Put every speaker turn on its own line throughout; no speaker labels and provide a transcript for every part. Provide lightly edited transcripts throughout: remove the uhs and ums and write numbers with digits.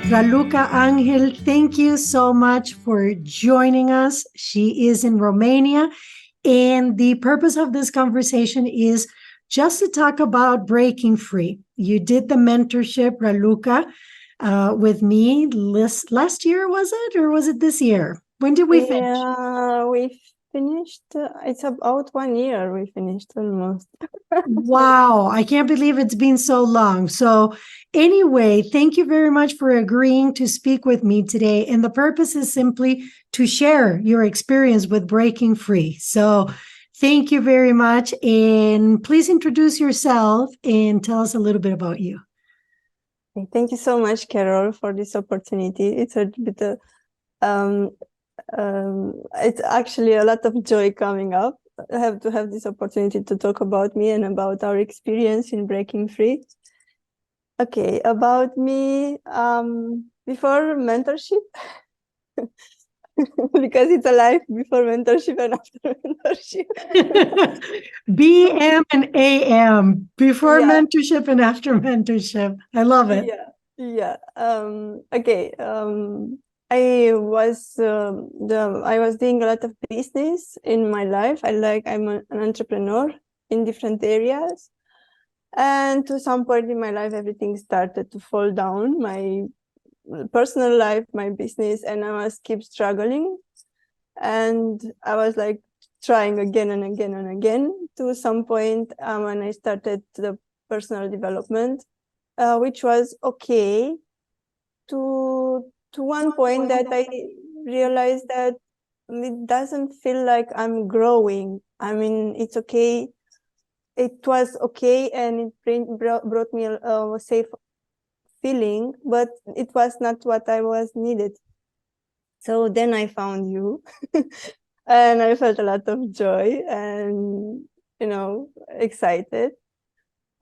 Raluca Anghel, thank you so much for joining us. She is in Romania. And the purpose of this conversation is just to talk about breaking free. You did the mentorship, Raluca, with me last year, was it? Or was it this year? When did we finish?
Yeah, we finished. It's about 1 year we finished almost.
Wow, I can't believe it's been so long. So, anyway, thank you very much for agreeing to speak with me today. And the purpose is simply to share your experience with breaking free. So, thank you very much. And please introduce yourself and tell us a little bit about you.
Thank you so much, Carol, for this opportunity. It's a bit, it's actually a lot of joy coming up. I have to have this opportunity to talk about me and about our experience in breaking free. Okay, about me, before mentorship, because it's a life before mentorship and after mentorship.
BM and AM, before
Yeah.
mentorship and after mentorship. I love it.
Yeah. Okay. I was doing a lot of business in my life. I'm an entrepreneur in different areas, and to some point in my life, everything started to fall down. My personal life, my business, and I was keep struggling, and I was like trying again and again and again. To some point, when I started the personal development, which was okay, to one point that I realized that it doesn't feel like I'm growing. I mean, it's okay. It was okay, and it brought me a safe feeling, but it was not what I was needed. So then I found you, and I felt a lot of joy and, excited.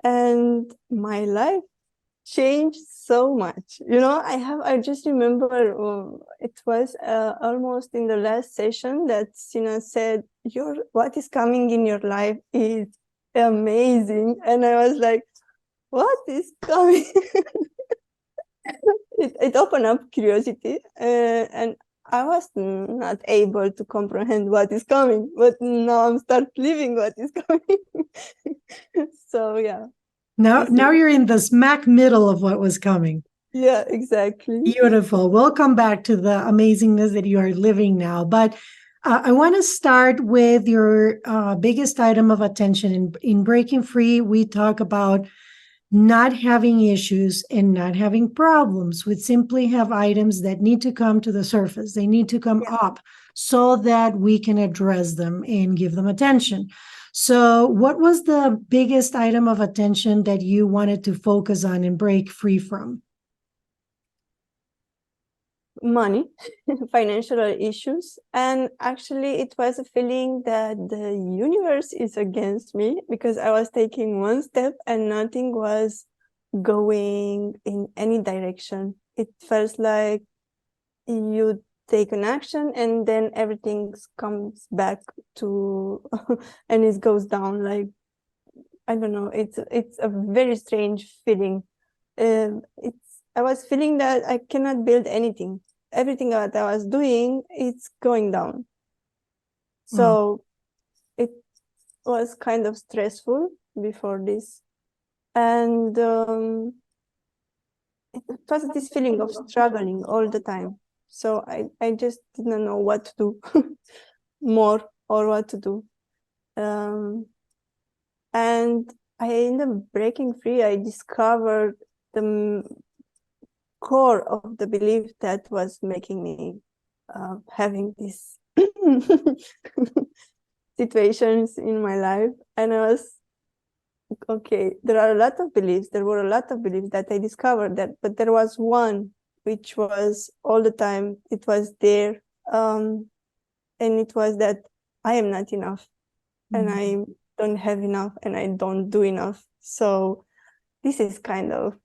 And my life changed so much. I just remember it was almost in the last session that Sina said, what is coming in your life is amazing. And I was like, what is coming? It opened up curiosity, and I was not able to comprehend what is coming, but now I'm start living what is coming. So yeah.
Now you're in the smack middle of what was coming.
Yeah, exactly.
Beautiful. We'll come back to the amazingness that you are living now. But I want to start with your biggest item of attention. In Breaking Free, we talk about not having issues and not having problems. We simply have items that need to come to the surface, they need to come up so that we can address them and give them attention. So, what was the biggest item of attention that you wanted to focus on and break free from?
Money, financial issues. And actually, it was a feeling that the universe is against me, because I was taking one step and nothing was going in any direction. It felt like you take an action and then everything comes back to and it goes down. Like, I don't know, it's a very strange feeling. I was feeling that I cannot build anything. Everything that I was doing, it's going down. So it was kind of stressful before this. And it was this feeling of struggling all the time. So I just didn't know what to do more or what to do. And I ended up breaking free. I discovered the core of the belief that was making me having these situations in my life. And I was, okay, there were a lot of beliefs that I discovered, but there was one which was all the time, it was there. And it was that I am not enough, and I don't have enough, and I don't do enough. So this is kind of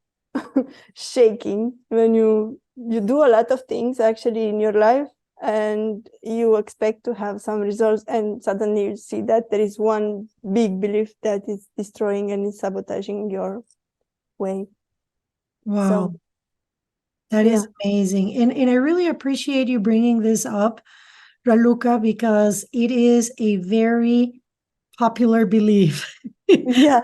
shaking when you do a lot of things actually in your life, and you expect to have some results, and suddenly you see that there is one big belief that is destroying and is sabotaging your way.
Wow.
So
That
Yeah.
is amazing. And I really appreciate you bringing this up, Raluca, because it is a very popular belief
Yeah.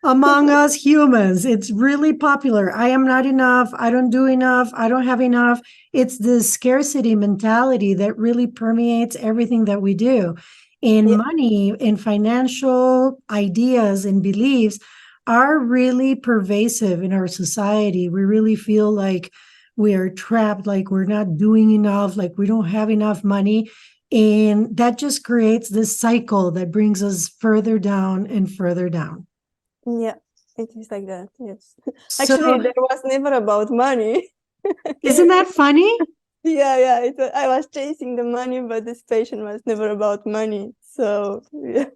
among us humans. It's really popular. I am not enough. I don't do enough. I don't have enough. It's the scarcity mentality that really permeates everything that we do. And
Yeah.
money and financial ideas and beliefs are really pervasive in our society. We really feel like we are trapped, like we're not doing enough, like we don't have enough money. And that just creates this cycle that brings us further down and further down.
Yeah, it is like that. Yes.
So,
Actually, there was never about money.
isn't that funny?
Yeah, yeah. I was chasing the money, but this patient was never about money. So, yeah.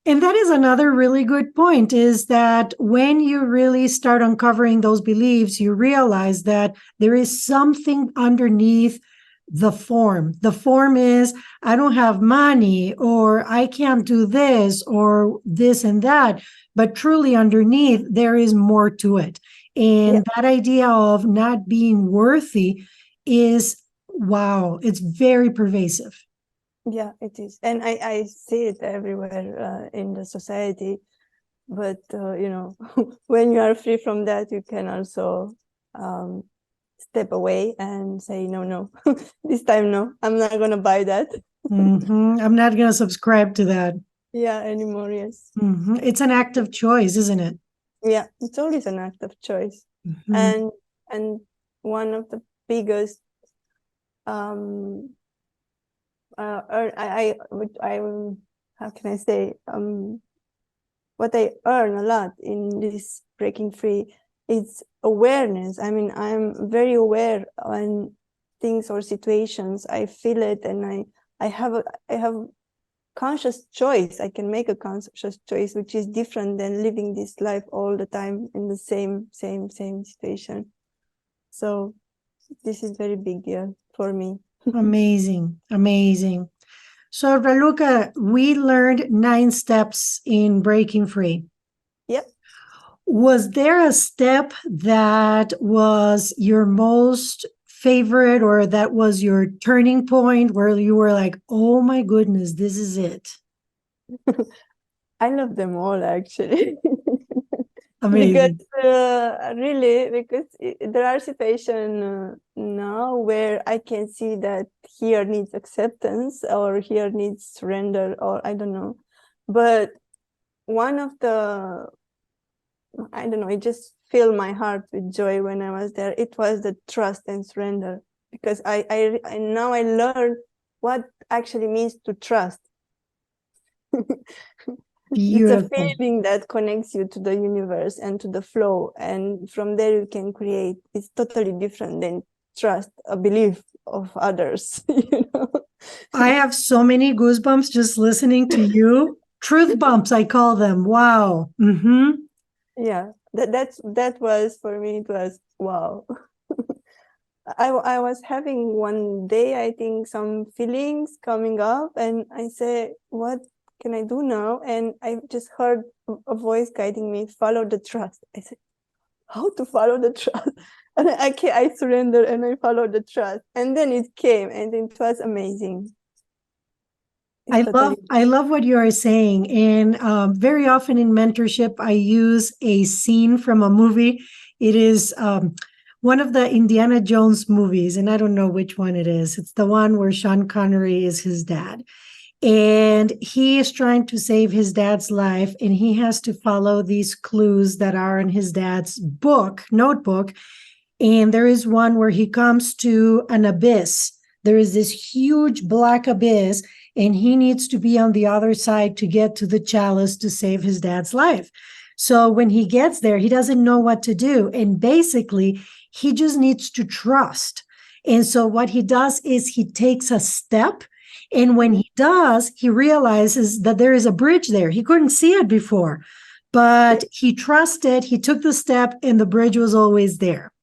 And that is another really good point, is that when you really start uncovering those beliefs, you realize that there is something underneath the form. The form is, I don't have money, or I can't do this, or this and that. But truly underneath, there is more to it.
Yeah,
And that idea of not being worthy is, wow, it's very pervasive.
yeah, it is. And I see it everywhere in the society. But, when you are free from that, you can also um, step away and say, no, no, this time, no, I'm not going to buy that.
I'm not going to subscribe to that.
Yeah, anymore. Yes.
It's an act of choice, isn't it?
Yeah, it's always an act of choice.
Mhm.
And one of the biggest um I how can I say what I earn a lot in this breaking free is awareness. I mean, I'm very aware on things or situations. I feel it, and I have conscious choice. I can make a conscious choice, which is different than living this life all the time in the same situation. So this is very big deal for me.
Amazing. Amazing. So, Raluca, we learned 9 steps in breaking free.
Yep.
Was there a step that was your most favorite, or that was your turning point where you were like, oh my goodness, this is it?
I love them all actually. Because
Amazing.
really, because there are situations now where I can see that here needs acceptance or here needs surrender, or I don't know. But one of the, I don't know, it just filled my heart with joy when I was there. It was the trust and surrender, because I now I learned what actually means to trust. It's a
Beautiful.
feeling that connects you to the universe and to the flow, and from there you can create. It's totally different than trust, a belief of others.
I have so many goosebumps just listening to you. Truth bumps, I call them. Wow.
Yeah, that was for me. It was wow. I was having one day, I think, some feelings coming up, and I say, what can I do now? And I just heard a voice guiding me, follow the trust. I said, how to follow the trust? And I surrendered and I followed the trust. And then it came, and it was amazing. It's totally.
I love what you are saying, and very often in mentorship, I use a scene from a movie. It is one of the Indiana Jones movies, and I don't know which one it is. It's the one where Sean Connery is his dad, and he is trying to save his dad's life, and he has to follow these clues that are in his dad's notebook. And there is one where he comes to an abyss. There is this huge black abyss, and he needs to be on the other side to get to the chalice to save his dad's life. So when he gets there, he doesn't know what to do. And basically, he just needs to trust. And so what he does is he takes a step. And when he does, he realizes that there is a bridge there. He couldn't see it before, but he trusted, he took the step, and the bridge was always there.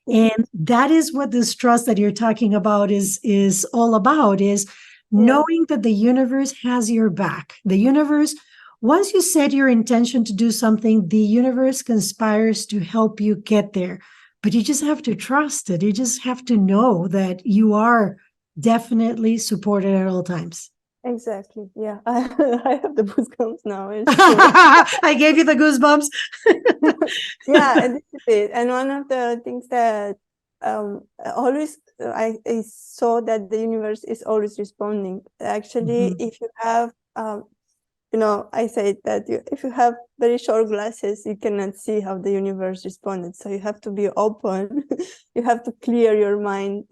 And that is what this trust that you're talking about is all about, is
Yeah.
knowing that the universe has your back. The universe, once you set your intention to do something, the universe conspires to help you get there. but you just have to trust it. You just have to know that you are definitely supported at all times.
Exactly. Yeah. I have the goosebumps now. It's true.
I gave you the goosebumps.
Yeah, and this is it. And one of the things that always I saw that the universe is always responding. Actually,
Mhm.
if you have I say that if you have very short glasses, you cannot see how the universe responded. So you have to be open. You have to clear your mind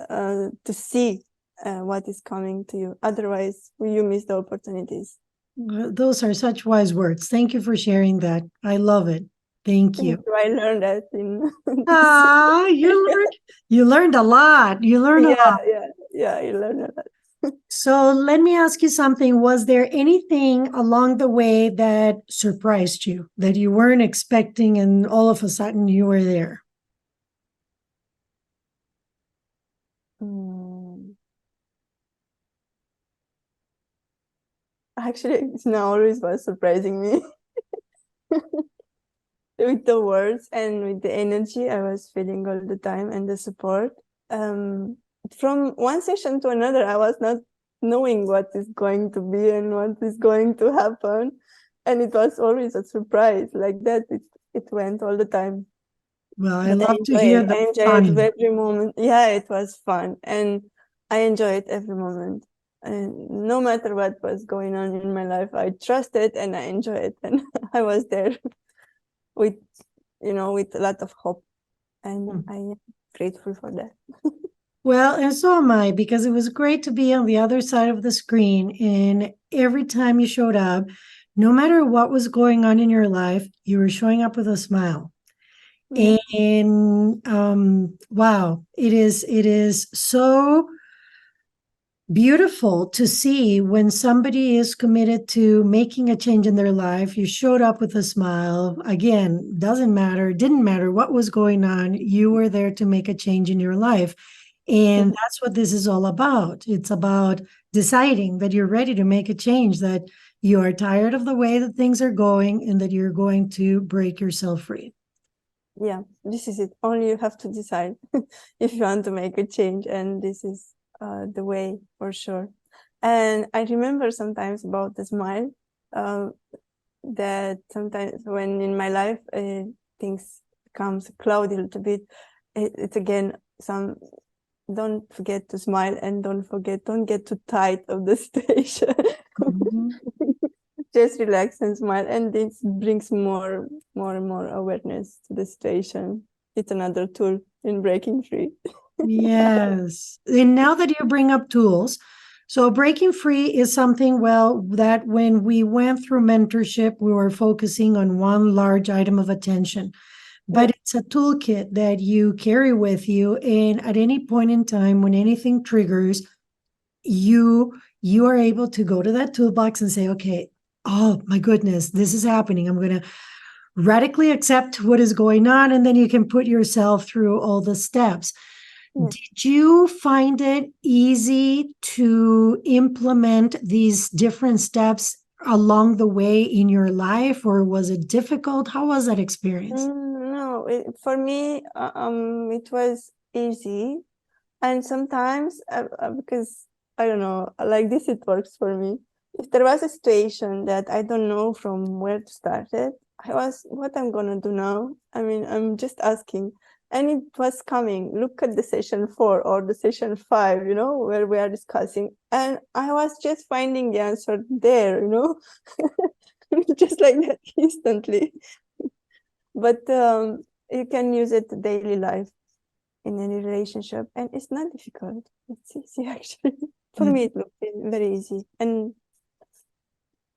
to see what is coming to you. Otherwise, you miss the opportunities.
Those are such wise words. Thank you for sharing that. I love it. Thank
Thank
you.
you. I learned that in this.
Ah, you learned a lot. You learned a
Yeah,
lot.
yeah, yeah. You learn a lot.
So let me ask you something. Was there anything along the way that surprised you that you weren't expecting and all of a sudden you were there?
Mm. Actually, it's now always was surprising me with the words and with the energy I was feeling all the time and the support. Um, from one session to another, I was not knowing what is going to be and what is going to happen. And it was always a surprise like that. It went all the time.
Well, I
But I
love to
enjoy
hear
it.
the
I enjoy it
fun.
every moment. Yeah, it was fun. And I enjoy it every moment. And no matter what was going on in my life, I trust it and I enjoy it. And I was there with, with a lot of hope. And I am grateful for that.
Well, and so am I, because it was great to be on the other side of the screen. And every time you showed up, no matter what was going on in your life, you were showing up with a smile.
Yeah.
And wow, it is so beautiful to see when somebody is committed to making a change in their life. You showed up with a smile. Again, didn't matter what was going on. You were there to make a change in your life. And that's what this is all about. It's about deciding that you're ready to make a change, that you are tired of the way that things are going, and that you're going to break yourself free.
Yeah, this is it. Only you have to decide if you want to make a change. And this is the way for sure. And I remember sometimes about the smile. Uh, that sometimes when in my life things becomes cloudy a little bit, it's again some don't forget to smile and don't get too tight of the situation.
Mhm.
Just relax and smile, and this brings more and more awareness to the situation. It's another tool in breaking free.
Yes. And now that you bring up tools, so breaking free is something, well, that when we went through mentorship, we were focusing on one large item of attention.
Yeah.
But it's a toolkit that you carry with you. And at any point in time, when anything triggers, you are able to go to that toolbox and say, okay, oh my goodness, this is happening. I'm going to radically accept what is going on. And then you can put yourself through all the steps.
Yeah.
Did you find it easy to implement these different steps along the way in your life, or was it difficult? How was that experience?
No, for me, it was easy. And sometimes, because I don't know, like this, it works for me. If there was a situation that I don't know from where to start it, what I'm gonna do now? I mean, I'm just asking. And it was coming. Look at the session 4 or the session 5, where we are discussing. And I was just finding the answer there, just like that instantly. But you can use it daily life in any relationship, and it's not difficult. It's easy actually. For me, it looked very easy. And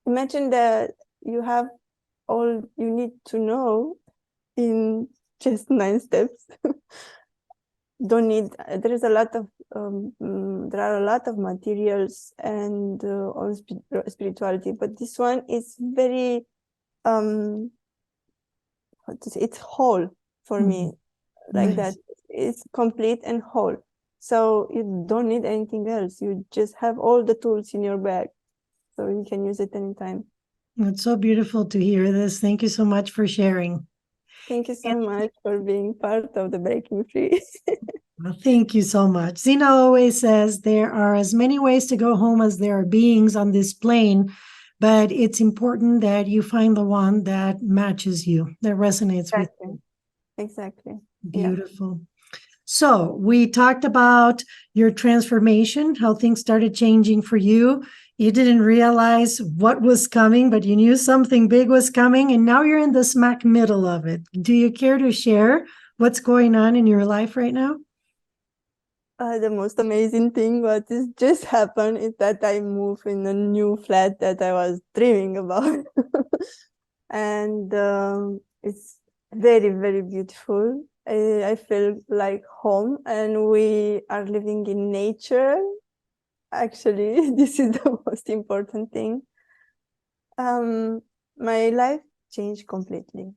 imagine that you have all you need to know in just 9 steps. Don't need. There is a lot of there are a lot of materials and on spirituality, but this one is very how to say, it's whole for me. Like that,
Nice.
it's complete and whole. So you don't need anything else. You just have all the tools in your bag, so you can use it anytime.
It's so beautiful to hear this. Thank you so much for sharing.
Thank you so much for being part of the Breaking Free.
Well, thank you so much. Zina always says there are as many ways to go home as there are beings on this plane, but it's important that you find the one that matches you, that resonates with you.
Exactly.
Beautiful. So we talked about your transformation, how things started changing for you. You didn't realize what was coming, but you knew something big was coming, and now you're in the smack middle of it. Do you care to share what's going on in your life right now?
The most amazing thing what is just happened is that I moved in a new flat that I was dreaming about. And it's very, very beautiful. I feel like home, and we are living in nature. Actually, this is the most important thing. My life changed completely.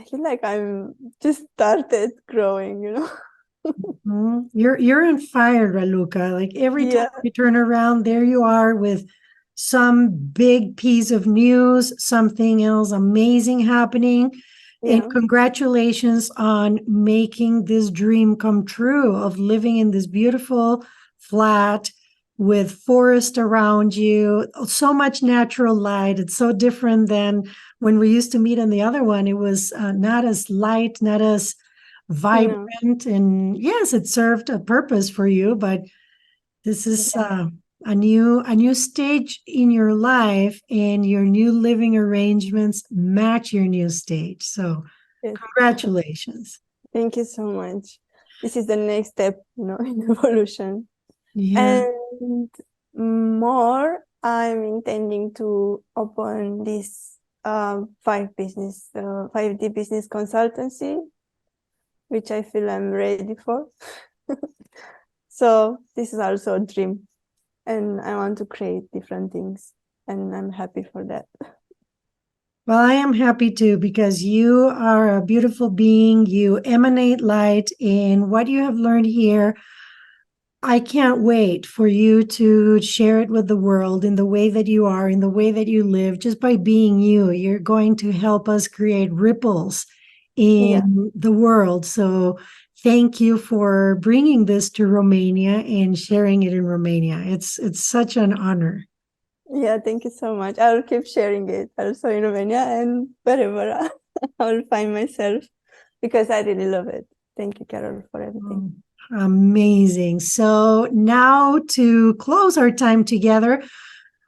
I feel like I'm just started growing, you know.
You're on fire, Raluca. Like every time
Yeah,
you turn around, there you are with some big piece of news, something else amazing happening. And
yeah,
congratulations on making this dream come true of living in this beautiful flat with forest around you, so much natural light. It's so different than when we used to meet on the other one. It was not as light, not as
no,
vibrant, and yes, it served a purpose for you, but this is a new stage in your life, and your new living arrangements match your new stage. So
yes.
congratulations.
Thank you so much. This is the next step, you know, in evolution.
Yeah.
And more, I'm intending to open this 5D business consultancy, which I feel I'm ready for. So this is also a dream, and I want to create different things, and I'm happy for that.
Well, I am happy too, because you are a beautiful being. You emanate light, and what you have learned here, I can't wait for you to share it with the world in the way that you are, in the way that you live. Just by being you, you're going to help us create ripples
Yeah,
in the world. So thank you for bringing this to Romania and sharing it in Romania. It's such an honor.
yeah, thank you so much. I'll keep sharing it also in Romania and wherever I will find myself, because I really love it. Thank you, Carol, for everything.
Oh, amazing. So now to close our time together,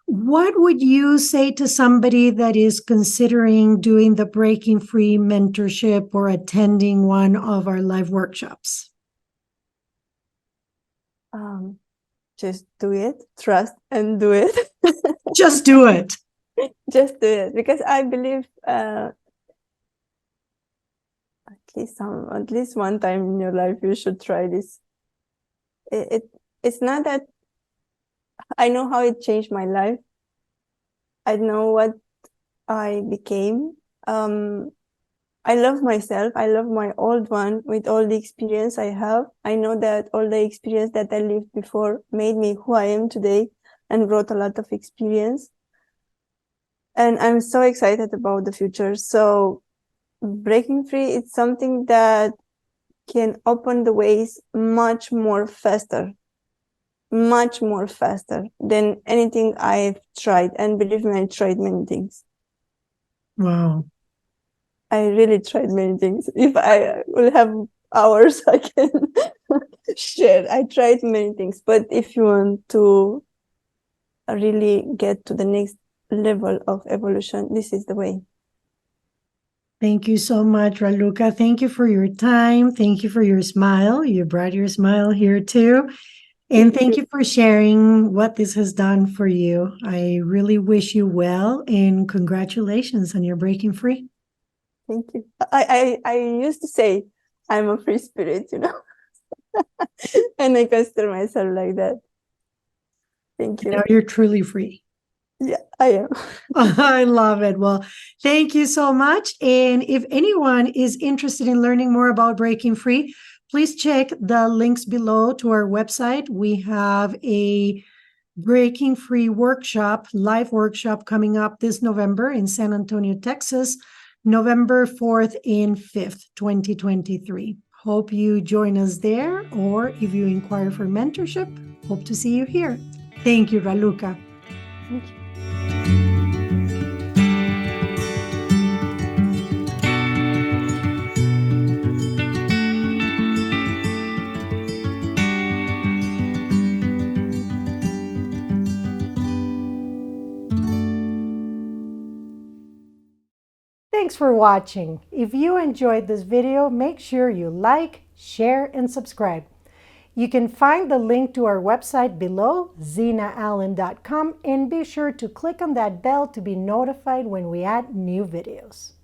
what would you say to somebody that is considering doing the Breaking Free mentorship or attending one of our live workshops?
Just do it, trust, and do it.
Just do it.
Just do it, because I believe at least one time in your life you should try this. It's not that I know how it changed my life. I know what I became. I love myself. I love my old one with all the experience I have. I know that all the experience that I lived before made me who I am today and brought a lot of experience. And I'm so excited about the future. So breaking free, it's something that can open the ways much more faster than anything I've tried. And believe me, I tried many things.
Wow.
I really tried many things. If I will have hours, I can share. I tried many things, but if you want to really get to the next level of evolution, this is the way.
Thank you so much, Raluca. Thank you for your time. Thank you for your smile. You brought your smile here too. And thank you for sharing what this has done for you. I really wish you well, and congratulations on your breaking free.
Thank you. I used to say I'm a free spirit, you know, and I consider myself like that. Thank you.
Now you're truly free.
Yeah, I am.
I love it. Well, thank you so much. And if anyone is interested in learning more about breaking free, please check the links below to our website. We have a Breaking Free workshop, live workshop coming up this November in San Antonio, Texas, November 4th and 5th, 2023. Hope you join us there, or if you inquire for mentorship, hope to see you here. Thank you, Raluca.
Thank you.
Thanks for watching. If you enjoyed this video, make sure you like, share, and subscribe. You can find the link to our website below, zinaallen.com, and be sure to click on that bell to be notified when we add new videos.